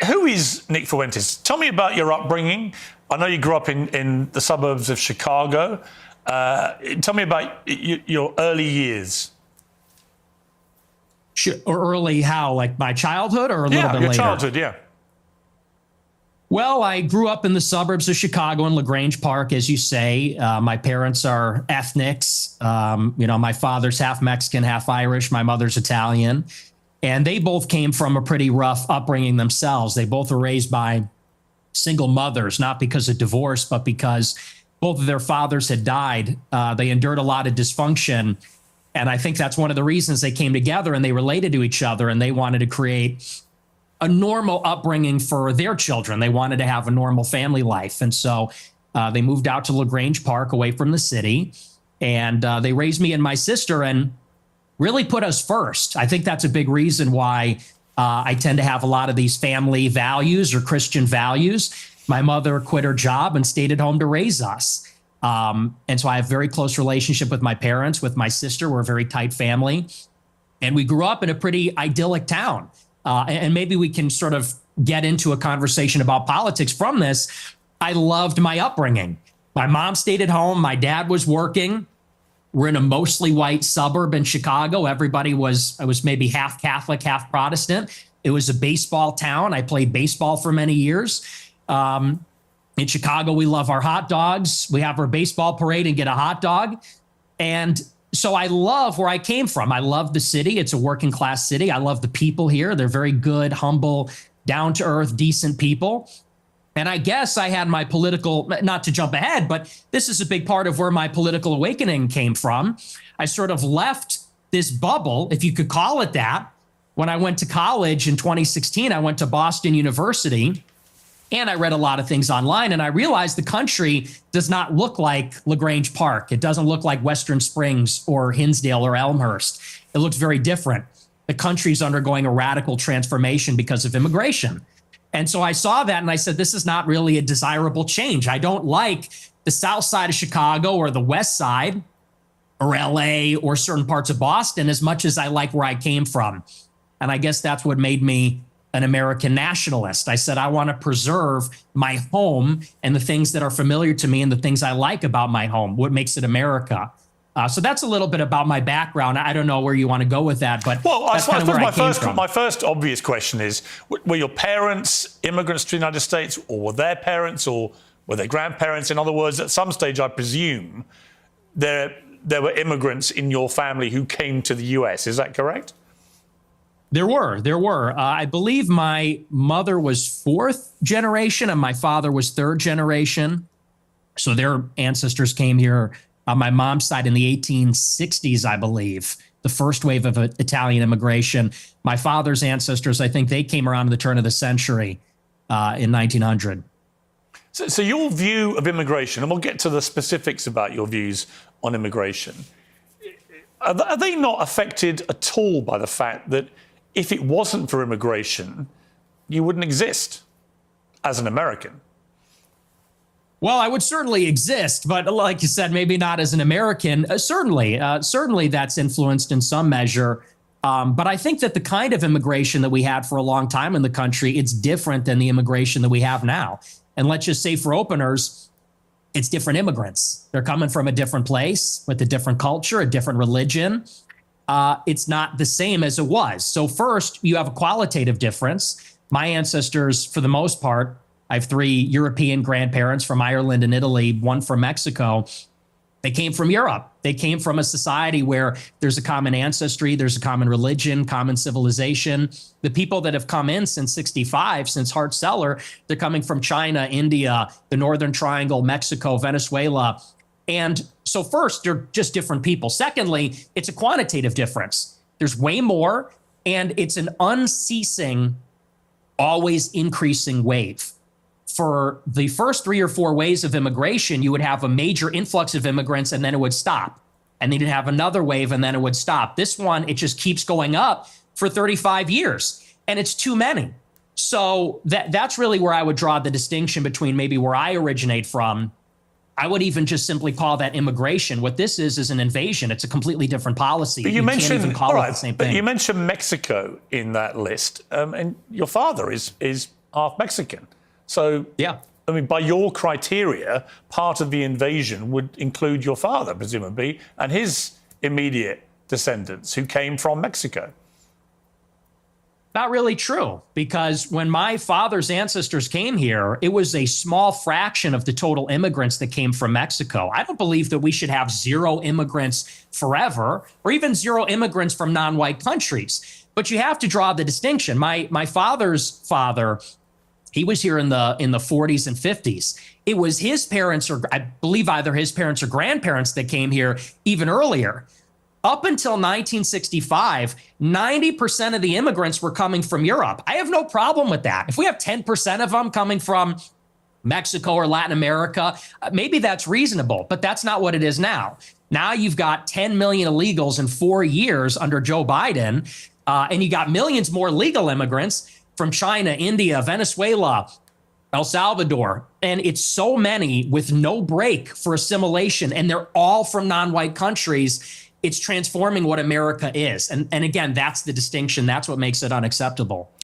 Who is Nick Fuentes? Tell me about your upbringing. I know you grew up in the suburbs of Chicago. Tell me about your early years. Sure. Or early how? Like my childhood or a little bit later? Yeah, your childhood, yeah. Well, I grew up in the suburbs of Chicago in LaGrange Park, as you say. My parents are ethnics. My father's half Mexican, half Irish. My mother's Italian. And they both came from a pretty rough upbringing themselves. They both were raised by single mothers, not because of divorce, but because both of their fathers had died. They endured a lot of dysfunction. And I think that's one of the reasons they came together and they related to each other and they wanted to create a normal upbringing for their children. They wanted to have a normal family life. And so they moved out to LaGrange Park away from the city. And they raised me and my sister and really put us first. I think that's a big reason why I tend to have a lot of these family values or Christian values. My mother quit her job and stayed at home to raise us. And so I have a very close relationship with my parents, with my sister. We're a very tight family. And we grew up in a pretty idyllic town. And maybe we can sort of get into a conversation about politics from this. I loved my upbringing. My mom stayed at home. My dad was working. We're in a mostly white suburb in Chicago. I was maybe half Catholic, half Protestant. It was a baseball town. I played baseball for many years. In Chicago, we love our hot dogs. We have our baseball parade and get a hot dog. And so I love where I came from. I love the city. It's a working class city. I love the people here. They're very good, humble, down to earth, decent people. And I guess I had my political, not to jump ahead, but this is a big part of where my political awakening came from. I sort of left this bubble, if you could call it that. When I went to college in 2016, I went to Boston University and I read a lot of things online and I realized the country does not look like LaGrange Park. It doesn't look like Western Springs or Hinsdale or Elmhurst. It looks very different. The country's undergoing a radical transformation because of immigration. And so I saw that and I said, this is not really a desirable change. I don't like the south side of Chicago or the west side or LA or certain parts of Boston as much as I like where I came from. And I guess that's what made me an American nationalist. I said, I want to preserve my home and the things that are familiar to me and the things I like about my home, what makes it America. So that's a little bit about my background. I don't know where you want to go with that, but that's kind of where I came from. My first obvious question is, were your parents immigrants to the United States, or were their parents, or were their grandparents? In other words, at some stage, I presume, there were immigrants in your family who came to the US. Is that correct? There were. I believe my mother was fourth generation and my father was third generation. So their ancestors came here on my mom's side in the 1860s, I believe, the first wave of Italian immigration. My father's ancestors, I think they came around at the turn of the century in 1900. So your view of immigration, and we'll get to the specifics about your views on immigration, are they not affected at all by the fact that if it wasn't for immigration, you wouldn't exist as an American? Well, I would certainly exist, but like you said, maybe not as an American. Certainly that's influenced in some measure. But I think that the kind of immigration that we had for a long time in the country, it's different than the immigration that we have now. And let's just say for openers, it's different immigrants. They're coming from a different place with a different culture, a different religion. It's not the same as it was. So first, you have a qualitative difference. My ancestors, for the most part, I have three European grandparents from Ireland and Italy, one from Mexico. They came from Europe. They came from a society where there's a common ancestry, there's a common religion, common civilization. The people that have come in since 65, since Hart-Celler, they're coming from China, India, the Northern Triangle, Mexico, Venezuela. And so first, they're just different people. Secondly, it's a quantitative difference. There's way more, and it's an unceasing, always increasing wave. For the first 3 or 4 waves of immigration, you would have a major influx of immigrants and then it would stop. And then you'd have another wave and then it would stop. This one, it just keeps going up for 35 years and it's too many. So that's really where I would draw the distinction between maybe where I originate from I would even just simply call that immigration. What this is an invasion. It's a completely different policy. But you mentioned, can't even call all it right, the same but thing. you mentioned Mexico in that list, and your father is half Mexican. So, Yeah. I mean, by your criteria, part of the invasion would include your father, presumably, and his immediate descendants who came from Mexico. Not really true, because when my father's ancestors came here, it was a small fraction of the total immigrants that came from Mexico. I don't believe that we should have zero immigrants forever, or even zero immigrants from non-white countries. But you have to draw the distinction. My father's father, he was here in the 40s and 50s. It was his parents, or I believe either his parents or grandparents, that came here even earlier. Up until 1965, 90% of the immigrants were coming from Europe. I have no problem with that. If we have 10% of them coming from Mexico or Latin America, maybe that's reasonable, but that's not what it is now. Now you've got 10 million illegals in 4 years under Joe Biden, and you got millions more legal immigrants from China, India, Venezuela, El Salvador. And it's so many with no break for assimilation, and they're all from non-white countries. It's transforming what America is. And again, that's the distinction. That's what makes it unacceptable.